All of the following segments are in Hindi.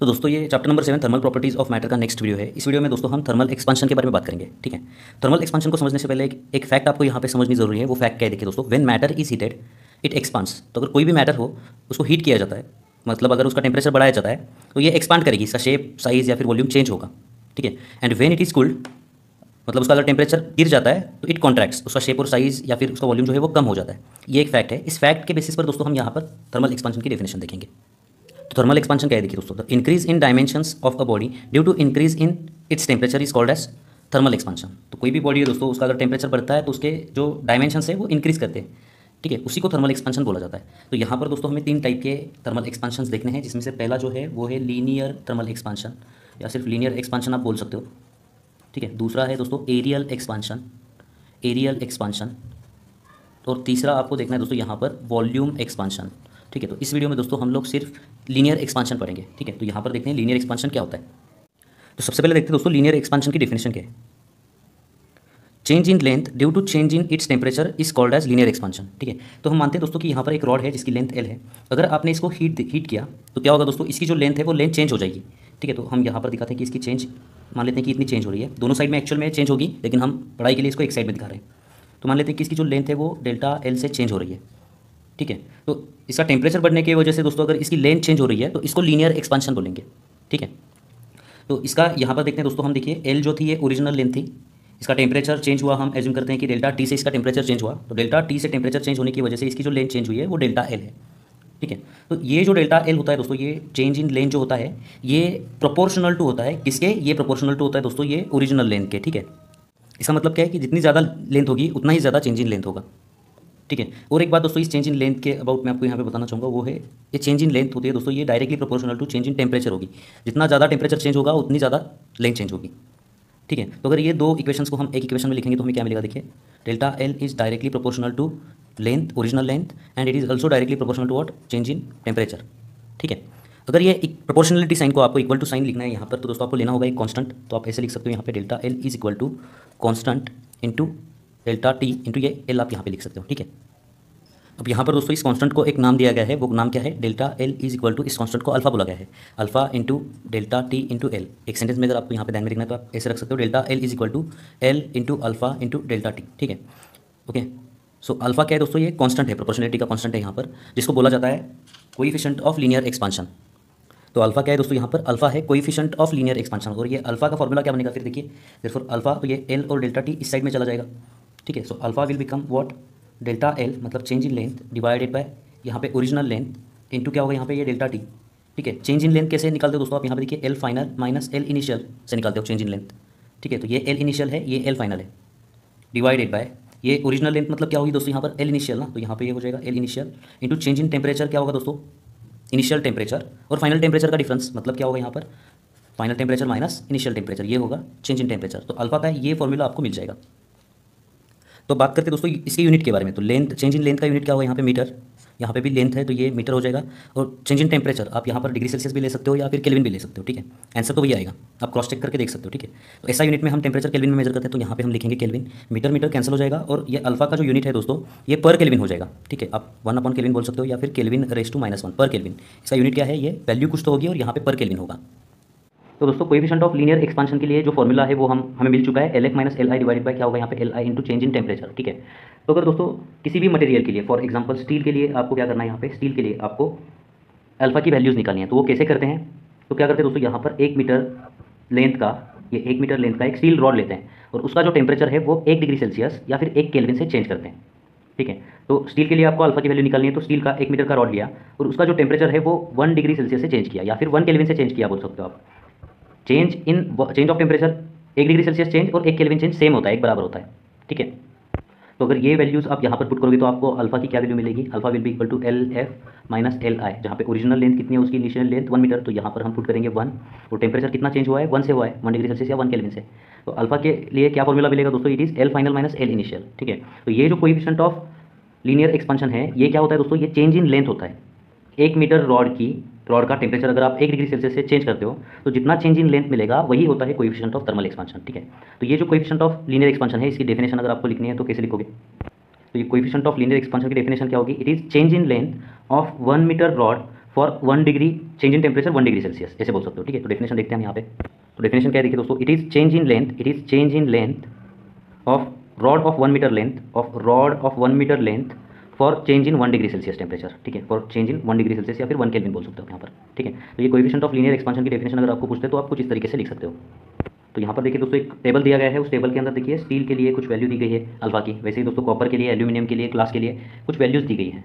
तो दोस्तों ये chapter number 7 thermal properties of matter का नेक्स्ट वीडियो है। इस वीडियो में दोस्तों हम थर्मल एक्सपांशन के बारे में बात करेंगे। ठीक है, थर्मल एक्सपांशन को समझने से पहले एक फैक्ट आपको यहाँ पे समझनी जरूरी है। वो फैक्ट क्या है देखिए दोस्तों, when matter is heated it expands. तो अगर कोई भी मैटर हो उसको हीट किया जाता है, मतलब अगर उसका टेम्परेचर बढ़ाया जाता है तो ये एक्सपांड करेगी, इसका शेप साइज या फिर वॉल्यूम चेंज होगा। ठीक है, and when it is cooled, मतलब उसका अगर टेम्परेचर गिर जाता है तो इट कॉन्ट्रैक्ट्स, उसका शेप और साइज या फिर उसका वॉल्यूम जो है वो कम हो जाता है। ये एक फैक्ट है। इस फैक्ट के बेसिस पर दोस्तों हम यहाँ पर थर्मल एक्सपांशन की डेफिनेशन देखेंगे। तो थर्मल एक्सपांशन क्या है देखिए दोस्तों, the increase in dimensions of a body due to increase in its temperature is called as thermal expansion. तो कोई भी बॉडी है दोस्तों, उसका अगर टेम्परेचर बढ़ता है तो उसके जो डायमेंशंस है वो इंक्रीज करते हैं। ठीक है, उसी को थर्मल एक्सपांशन बोला जाता है। तो यहाँ पर दोस्तों हमें 3 टाइप के थर्मल एक्सपांशन देखने हैं, जिसमें से पहला जो है वो है लीनियर थर्मल एक्सपांशन, या सिर्फ लीनियर एक्सपांशन आप बोल सकते हो। ठीक है, दूसरा है दोस्तों एरियल एक्सपांशन, एरियल एक्सपांशन, और तीसरा आपको देखना है दोस्तों यहाँ पर वॉल्यूम एक्सपांशन। ठीक है, तो इस वीडियो में दोस्तों हम लोग सिर्फ लीनियर एक्सपांशन पढ़ेंगे। ठीक है, तो यहाँ पर देखते हैं लीनियर एक्सपांशन क्या होता है। तो सबसे पहले देखते हैं दोस्तों लीनियर एक्सपांशन की डेफिनेशन क्या है। Change in length due to change in its temperature is called as linear expansion. ठीक है, तो हम मानते हैं दोस्तों कि यहाँ पर एक रॉड है जिसकी लेंथ एल है। अगर आपने इसको हीट किया तो क्या होगा दोस्तों, इसकी जो लेंथ है वो लेंथ चेंज हो जाएगी। ठीक है, तो हम यहाँ पर दिखाते हैं कि इसकी चेंज, मान लेते हैं कि इतनी चेंज हो रही है। दोनों साइड में एक्चुअल में चेंज होगी, लेकिन हम पढ़ाई के लिए इसको एक साइड में दिखा रहे हैं। तो मान लेते हैं कि इसकी जो लेंथ है वो डेल्टा एल से चेंज हो रही है। ठीक है, तो इसका टेम्परेचर बढ़ने की वजह से दोस्तों अगर इसकी लेंथ चेंज हो रही है तो इसको लीनियर एक्सपांशन बोलेंगे। ठीक है, तो इसका यहाँ पर देखते हैं दोस्तों, हम देखिए एल जो थी ये ओरिजिनल लेंथ थी, इसका टेम्परेचर चेंज हुआ, हम एज्यूम करते हैं कि डेल्टा टी से इसका टेम्परेचर चेंज हुआ। तो डेल्टा टी से टेम्परेचर चेंज होने की वजह से इसकी जो लेंथ चेंज हुई है वो डेल्टा एल है। ठीक है, तो ये जो डेल्टा एल होता है दोस्तों, ये चेंज इन लेंथ जो होता है ये प्रोपोर्शनल टू होता है किसके, ये प्रोपोर्शनल टू होता है दोस्तों ये ओरिजिनल लेंथ के। ठीक है, इसका मतलब क्या है कि जितनी ज़्यादा लेंथ होगी उतना ही ज़्यादा चेंज इन लेंथ होगा। ठीक है, और एक बात दोस्तों इस चेंज इन लेंथ के अबाउट मैं आपको यहाँ पे बताना चाहूँगा, वो है ये चेंज इन लेंथ होती है दोस्तों, ये directly proportional to change in temperature होगी। जितना ज़्यादा टेम्परेचर चेंज होगा उतनी ज़्यादा लेंथ चेंज होगी। ठीक है, तो अगर ये दो इक्वेशंस को हम एक इक्वेशन में लिखेंगे तो हमें क्या मिलेगा देखिए, delta L is directly proportional to length, original length, and it is also directly proportional to what, change in temperature. ठीक है, अगर ये प्रोपोर्शनलिटी साइन को आपको इक्वल टू साइन लिखना है यहाँ पर, तो दोस्तों आपको लेना होगा एक कांस्टेंट। तो आप ऐसे लिख सकते हो यहाँ पे delta L is equal to constant into delta T into ये एल आप यहाँ पे लिख सकते हो। ठीक है, अब यहाँ पर दोस्तों इस कांस्टेंट को एक नाम दिया गया है, वो नाम क्या है, delta L is equal to, इस कांस्टेंट को अल्फा बोला गया है, alpha into delta T into L. एक सेंटेंस में अगर आपको यहाँ पे ध्यान में रखना है तो आप ऐसे रख सकते हो, delta L is equal to L into alpha into delta T. ठीक है, ओके। सो अल्फा क्या है दोस्तों, ये कांस्टेंट है, प्रोपोर्शनलिटी का कांस्टेंट है यहाँ पर, जिसको बोला जाता है कोएफिशिएंट ऑफ लीनियर एक्सपांशन। तो अल्फा क्या है दोस्तों, यहाँ पर अल्फा है कोएफिशिएंट ऑफ लीनियर एक्सपांशन, और ये अल्फा का फॉर्मूला क्या बनेगा फिर देखिए, देयरफॉर अल्फा, तो ये एल और डेल्टा टी इस साइड में चला जाएगा। ठीक है, so alpha will become what, delta L मतलब change in length divided by यहाँ पे ओरिजिनल लेंथ इंटू क्या होगा यहाँ पे ये डेल्टा टी। ठीक है, चेंज इन लेंथ कैसे निकालते हो दोस्तों, आप यहाँ पे देखिए L final minus L initial से निकालते हो चेंज इन लेंथ। ठीक है, तो ये एल इनिशियल है, ये एल फाइनल है, डिवाइडेड बाय ये ओरिजिनल लेंथ मतलब क्या होगी दोस्तों यहाँ पर एल इनिशियल ना, तो यहाँ पे ये हो जाएगा L initial into change in temperature क्या होगा दोस्तों, इनिशियल टेम्परेचर और फाइनल टेम्परेचर का डिफरेंस, मतलब क्या होगा यहाँ पर final temperature minus initial temperature, ये होगा चेंज इन टेम्परेचर। तो अल्फा का ये फॉर्मूला आपको मिल जाएगा। तो बात करते हैं दोस्तों इसके यूनिट के बारे में, तो लेंथ, चेंज इन लेंथ का यूनिट क्या होगा यहाँ पे मीटर, यहाँ पे भी लेंथ है तो ये मीटर हो जाएगा, और चेंज इन टेम्परेचर आप यहाँ पर डिग्री सेल्सियस भी ले सकते हो या फिर केल्विन भी ले सकते हो। ठीक है, आंसर तो वही आएगा, आप क्रॉस चेक करके देख सकते हो। ठीक है, तो ऐसा यूनिट में हम टेम्परेचर केल्विन में मेजर करते हैं, तो यहाँ पे हम लिखेंगे केल्विन, मीटर मीटर कैंसिल हो जाएगा, और ये अल्फा का जो यूनिट है दोस्तों ये पर केल्विन हो जाएगा। ठीक है, आप 1/केल्विन बोल सकते हो या फिर केल्विन रेज टू -1 पर केल्विन, इसका यूनिट क्या है, ये वैल्यू कुछ तो होगी और यहाँ पे पर केल्विन होगा। तो दोस्तों कोएफिशिएंट ऑफ लीनियर एक्सपांशन के लिए जो फॉर्मूला है वो हमें मिल चुका है, L F minus L I divided by क्या होगा यहाँ पे L I into change in temperature. ठीक है, तो अगर दोस्तों किसी भी मटेरियल के लिए, फॉर एग्जांपल स्टील के लिए आपको क्या करना है, यहाँ पे स्टील के लिए आपको अल्फा की वैल्यूज़ निकालनी है, तो वो कैसे करते हैं, तो क्या करते हैं दोस्तों, यहाँ पर 1 मीटर लेंथ का, ये 1 मीटर लेंथ का एक स्टील रॉड लेते हैं और उसका जो टेम्परेचर है वो 1 डिग्री सेल्सियस या फिर 1 केल्विन से चेंज करते हैं। ठीक है, तो स्टील के लिए आपको अल्फा की वैल्यू निकालनी है, तो स्टील का 1 मीटर का रॉड लिया और उसका जो टेम्परेचर है वो 1 डिग्री सेल्सियस से चेंज किया या फिर 1 केल्विन से चेंज किया बोल सकते हो आप। Change of temperature 1 degree Celsius change और 1 केल्विन चेंज सेम होता है, एक बराबर होता है। ठीक है, तो अगर ये वैल्यूज़ आप यहाँ पर पुट करोगे तो आपको अल्फा की क्या वैल्यू मिलेगी, alpha will be equal to L F minus L I, जहाँ पे ओरिजिनल लेंथ कितनी है उसकी, इनिशियल लेंथ 1 मीटर, तो यहाँ पर हम पुट करेंगे 1, और टेम्परेचर कितना चेंज हुआ है, 1 से हुआ है, 1 डिग्री सेल्सियस या 1 केल्विन से। तो अल्फा के लिए क्या फॉर्मूला मिलेगा दोस्तों, it is L final minus L initial. ठीक है, तो ये जो कोएफिशिएंट ऑफ लीनियर एक्सपांशन है ये क्या होता है दोस्तों, ये चेंज इन लेंथ होता है। 1 मीटर रॉड का टेम्परेचर अगर आप 1 डिग्री सेल्सियस से चेंज करते हो तो जितना चेंज इन लेंथ मिलेगा वही होता है कोएफिशिएंट ऑफ थर्मल एक्सपांशन। ठीक है, तो ये जो कोएफिशिएंट ऑफ लीनियर एक्सपांशन है इसकी डेफिनेशन अगर आपको लिखनी है तो कैसे लिखोगे, तो ये कोएफिशिएंट ऑफ लीनियर एक्सपांशन की डेफिनेशन क्या होगी, it is change in length of 1 metre rod for 1 degree change in temperature 1 degree Celsius, ऐसे बोल सकते हो, ठीक है। तो डेफिनेशन देखते हैं हम यहाँ पे। तो डेफिनेशन क्या है देखिए दोस्तों, it is change in length of rod of 1 metre length for change in 1 degree Celsius temperature, ठीक है। For change in 1 degree Celsius या फिर 1 केल्विन बोल सकते हो यहाँ पर, ठीक है। तो ये कोएफिशिएंट ऑफ लीनियर एक्सपांशन की डेफिनेशन अगर आपको पूछते हैं तो आप कुछ इस तरीके से लिख सकते हो। तो यहाँ पर देखिए दोस्तों एक टेबल दिया गया है, उस टेबल के अंदर देखिए स्टील के लिए कुछ वैल्यू दी गई है अल्फा की, वैसे ही दोस्तों कॉपर के लिए, एल्यूमिनियम के लिए, ग्लास के लिए कुछ वैल्यूज़ दी गई है,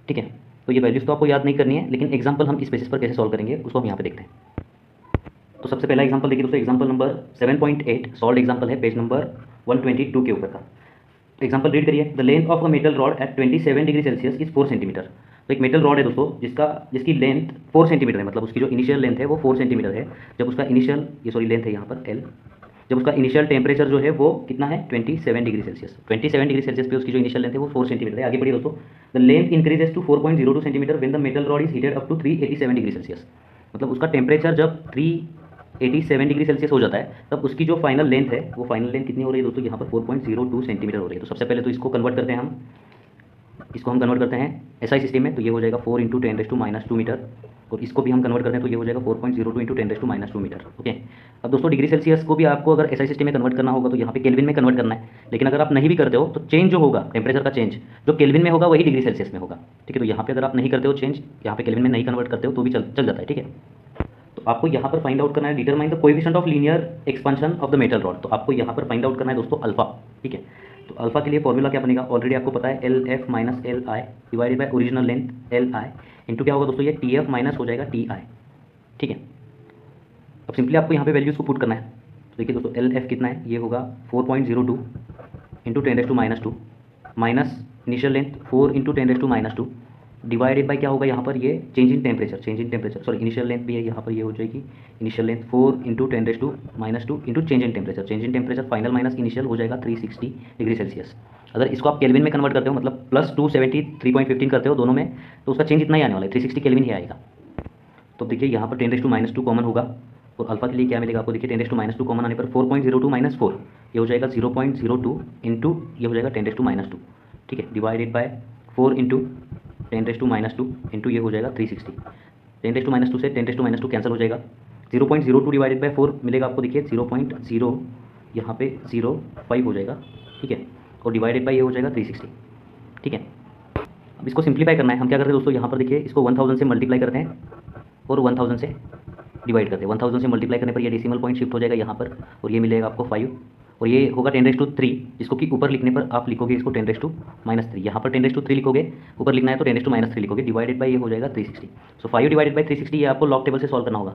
ठीक है। तो ये वैल्यूज़ तो आपको याद नहीं करनी है, लेकिन एग्जाम्पल हम इस बेसिस पर कैसे सॉल्व करेंगे उसको हम यहाँ पे देखते हैं। तो सबसे पहला एग्जाम्पल देखिए दोस्तों, एग्जाम्पल नंबर 7.8 सॉल्व एग्जाम्पल है, पेज नंबर 122 के ऊपर का। एग्जाम्पल रीड करिए, the length of a metal rod at 27 degree Celsius is 4 centimetre. तो एक मेटल रॉड है दोस्तों जिसकी लेंथ 4 सेंटीमीटर है, मतलब उसकी जो इनिशियल लेंथ है वो 4 सेंटीमीटर है। जब उसका लेंथ है यहाँ पर L, जब उसका इनिशियल टेम्परेचर जो है वो कितना है 27 डिग्री सेल्सियस। 27 डिग्री सेल्सियस पे उसकी जो इनिशियल लेंथ है वो 4 सेंटीमीटर है। आगे बढ़िए दोस्तों, the length increases to 4.02 centimetre when the metal rod is heated up to 387 degree Celsius. मतलब उसका टेम्परेचर जब 387 डिग्री सेल्सियस हो जाता है तब उसकी जो फाइनल लेंथ है वो फाइनल लेंथ कितनी हो रही है दोस्तों, यहाँ पर 4.02 सेंटीमीटर हो रही है। तो सबसे पहले तो इसको कन्वर्ट करते हैं हम, कन्वर्ट करते हैं एसआई सिस्टम में, तो ये हो जाएगा 4 इंटू 10⁻² मीटर, और इसको भी हम कन्वर्ट करते हैं तो ये हो जाएगा 4.02 इंटू 10⁻² मीटर, ओके। अब दोस्तों डिग्री सेल्सियस को भी आपको अगर एसआई सिस्टम में कन्वर्ट करना होगा तो यहाँ पे केल्विन में कन्वर्ट करना है, लेकिन अगर आप नहीं भी करते हो तो चेंज जो होगा टेम्परेचर का चेंज जो केल्विन में होगा वही डिग्री सेल्सियस में होगा, ठीक है। तो यहाँ पे अगर आप नहीं करते हो चेंज, यहाँ पे केल्विन में नहीं कन्वर्ट करते हो तो भी चल जाता है, ठीक है। तो आपको यहाँ पर फाइंड आउट करना है, determine the coefficient of linear expansion of the metal rod. तो आपको यहाँ पर फाइंड आउट करना है दोस्तों अल्फा, ठीक है। तो अल्फा के लिए फॉर्मूला क्या बनेगा, ऑलरेडी आपको पता है, LF minus LI divided by original length LI into क्या होगा दोस्तों, ये TF माइनस हो जाएगा TI, ठीक है। अब सिंपली आपको यहाँ पे वैल्यूज़ को पुट करना है। तो देखिए दोस्तों LF कितना है, ये होगा 4.02 into 10⁻² minus initial length 4 into 10⁻² divided by क्या होगा यहाँ पर, ये change in temperature, sorry initial length भी है यहाँ पर, ये हो जाएगी initial length 4 into 10⁻² into change in temperature final minus initial हो जाएगा 360 डिग्री सेल्सियस। अगर इसको आप केल्विन में कन्वर्ट करते हो, मतलब प्लस 273.15 करते हो दोनों में, तो उसका चेंज इतना ही आने वाला है, 360 केल्विन ही आएगा। तो देखिए यहाँ पर 10⁻² कॉमन होगा, और अल्फा के लिए क्या मिलेगा आपको, देखिए 10⁻² कॉमन आने पर 4.02 माइनस 4 ये हो जाएगा 0.02 इंटू ये हो जाएगा 10⁻², ठीक है, डिवाइडेड बाय 4 इंटू 10⁻² इंटू ये हो जाएगा 360। 10⁻² से 10⁻² कैंसिल हो जाएगा, 0.02 डिवाइडेड बाय 4 मिलेगा आपको, देखिए 0.0 यहाँ पे 05 हो जाएगा, ठीक है, और डिवाइडेड बाय ये हो जाएगा 360, ठीक है। अब इसको सिंप्लीफाई करना है, हम क्या करते हैं दोस्तों, यहाँ पर देखिए इसको 1000 से मल्टीप्लाई करते हैं और 1000 से डिवाइड करते हैं। 1000 से मल्टीप्लाई करने पर ये डेसिमल पॉइंट शिफ्ट हो जाएगा यहाँ पर, और ये मिलेगा आपको 5, और ये होगा 10⁻3, जिसको कि ऊपर लिखने पर आप लिखोगे इसको 10⁻3, यहाँ पर 10⁻3 लिखोगे, ऊपर लिखना है तो 10⁻3 लिखोगे, डिवाइडेड बाय ये हो जाएगा 360। सो 5 डिवाइडेड बाय 360 ये आपको लॉग टेबल से सॉल्व करना होगा।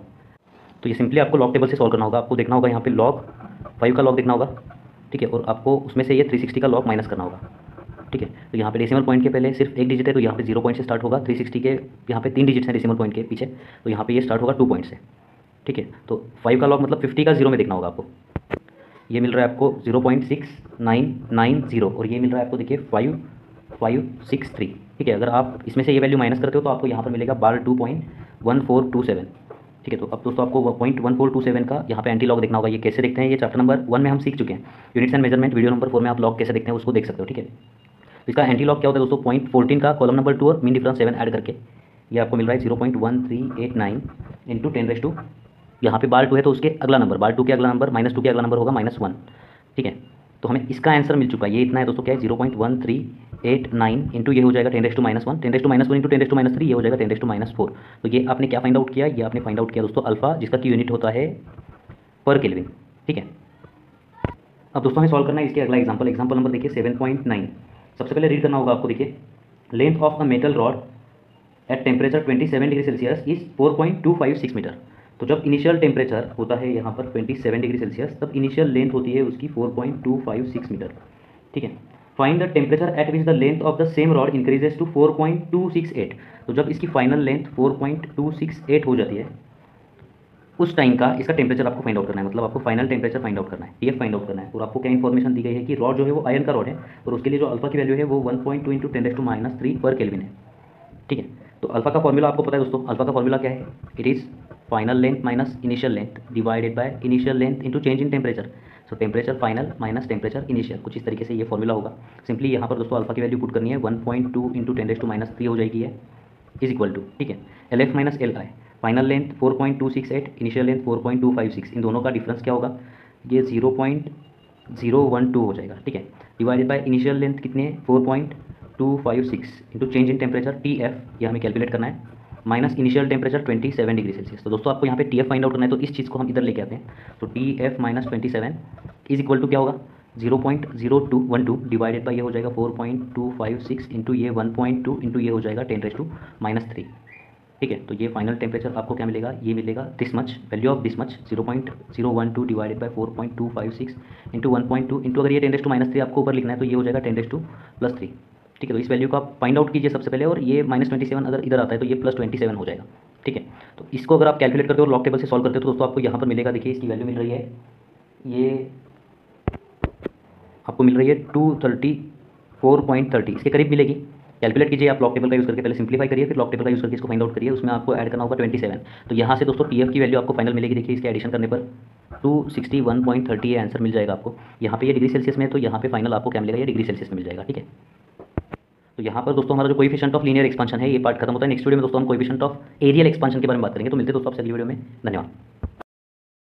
तो ये सिंपली आपको लॉग टेबल से सॉल्व करना होगा, आपको देखना होगा यहाँ पे लॉग 5 का लॉग देखना होगा, ठीक है, और आपको उसमें से ये 360 का लॉग माइनस करना होगा, ठीक है। तो यहाँ पे डेसिमल पॉइंट के पहले सिर्फ एक डिजिट है, तो यहाँ पे 0 पॉइंट से स्टार्ट होगा, 360 के यहाँ पे 3 डिजिट्स हैं डेसिमल पॉइंट के पीछे, तो यहाँ पे ये स्टार्ट होगा 2 पॉइंट से, ठीक है। तो 5 का लॉग मतलब 50 का 0 में देखना होगा आपको, ये मिल रहा है आपको 0.6990, और ये मिल रहा है आपको देखिए 5563, ठीक है। अगर आप इसमें से ये वैल्यू माइनस करते हो तो आपको यहाँ पर मिलेगा 2.1427, ठीक है। तो अब दोस्तों आपको 0.1427 का यहाँ पे एंटी लॉग देखना होगा। ये कैसे देखते हैं, ये चैप्टर नंबर 1 में हम सीख चुके हैं, units and measurement video number 4 में आप लॉग कैसे देखते हैं उसको देख सकते हो, ठीक है। तो इसका एंटी लॉग क्या होता है दोस्तों, 0.14 का कॉलम नंबर 2 और मीन डिफरेंस 7 ऐड करके ये आपको मिल रहा है 0.1389 इंटू 10⁻², यहाँ पे बार 2 है तो उसके अगला नंबर, बार 2 के अगला नंबर -2 के अगला नंबर होगा -1, ठीक है। तो हमें इसका आंसर मिल चुका है, ये इतना है दोस्तों, क्या है 0.1389 इंटू ये हो जाएगा 10⁻1, 10⁻1 इंटू 10⁻3 ये हो जाएगा 10⁻4। तो ये आपने क्या फाइंड आउट किया, ये आपने फाइंड आउट किया दोस्तों अल्फा, जिसका की यूनिट होता है पर केल्विन, ठीक है। अब दोस्तों हमें सॉल्व करना है इसके अगला एग्जाम्पल, एग्जाम्पल नंबर देखिए 7.9। सबसे पहले रीड करना होगा आपको, देखिए length of a metal rod at temperature 27 degree Celsius is 4.256 metre. तो जब इनिशियल टेम्परेचर होता है यहाँ पर 27 डिग्री सेल्सियस, तब इनिशियल लेंथ होती है उसकी 4.256 मीटर, ठीक है। Find the temperature at which the length of the same rod increases to 4.268। तो जब इसकी फाइनल लेंथ 4.268 हो जाती है उस टाइम का इसका टेम्परेचर आपको फाइंड आउट करना है, मतलब आपको फाइनल टेम्परेचर फाइंड आउट करना है, TF फाइंड आउट करना है। और आपको क्या इन्फॉर्मेशन दी गई है कि रॉड जो है वो आयरन का रॉड है, और उसके लिए जो अल्फा की वैल्यू है वो 1.2 इंटू 10⁻³ पर केल्विन है, ठीक है। तो अल्फा का फॉर्मूला आपको पता है दोस्तों, अल्फा का फॉर्मूला क्या है, it is final length minus initial length divided by initial length into change in temperature. So temperature final minus temperature initial, कुछ इस तरीके से ये फॉर्मूला होगा। सिंपली यहाँ पर दोस्तों अल्फा की वैल्यू पुट करनी है, 1.2 इंटू 10⁻³ हो जाएगी है, इज इक्वल टू, ठीक है। एल एफ माइनस एल आई, फाइनल लेंथ 4.268, इनिशियल लेंथ 4.256, इन दोनों का डिफरेंस क्या होगा, ये 0.012 हो जाएगा, ठीक है। डिवाइडेड बाय इनिशियल लेंथ कितनी है 4.256 into change in temperature T F, ये हमें कैलकुलेट करना है, minus initial temperature 27 degree Celsius. तो दोस्तों आपको यहाँ पे टी एफ फाइंड आउट करना है, तो इस चीज़ को हम इधर लेके आते हैं। तो T F minus 27 is equal to क्या होगा, 0.0212 डिवाइडेड बाई ये हो जाएगा 4.256 इंटू ये 1.2 इंटू ये हो जाएगा 10⁻⁻3, ठीक है। तो ये फाइनल टेम्परेचर आपको क्या मिलेगा, ये मिलेगा this much, value of this much 0.012 divided by 4.256 into 1.2 into, अगर ये 10⁻3 आपको ऊपर लिखना है तो ये हो जाएगा 10⁻+3, ठीक है। तो इस वैल्यू को आप फाइंड आउट कीजिए सबसे पहले, और ये -27 अगर इधर आता है तो ये +27 हो जाएगा, ठीक है। तो इसको अगर आप कैलकुलेट करते हो और लॉग टेबल से सॉल्व करते हो तो दोस्तों आपको यहाँ पर मिलेगा, देखिए इसकी वैल्यू मिल रही है, ये आपको मिल रही है 234.30, इसके करीब मिलेगी। कैलकुलेट कीजिए आप लॉग टेबल का यूज़ करके, पहले सिंप्लीफाई करिए, फिर लॉग टेबल का यूज़ करके इसको फाइंड आउट करिए, उसमें आपको ऐड करना होगा 27। तो यहाँ से दोस्तों पीएफ की वैल्यू आपको फाइनल मिलेगी, देखिए इसके एडिशन करने पर 261.30 ये आंसर मिल जाएगा आपको। यहाँ पे ये डिग्री सेल्सियस में है, तो यहाँ पे फाइनल आपको क्या मिलेगा, ये डिग्री सेल्सियस में मिल जाएगा, ठीक है। तो यहाँ पर दोस्तों हमारा जो कोएफिशिएंट ऑफ लीनियर एक्सपांशन है ये पार्ट खत्म होता है। नेक्स्ट वीडियो में दोस्तों हम कोएफिशिएंट ऑफ एरियल एक्सपांशन के बारे में बात करेंगे। तो मिलते हैं दोस्तों आपसे अगली वीडियो में, धन्यवाद।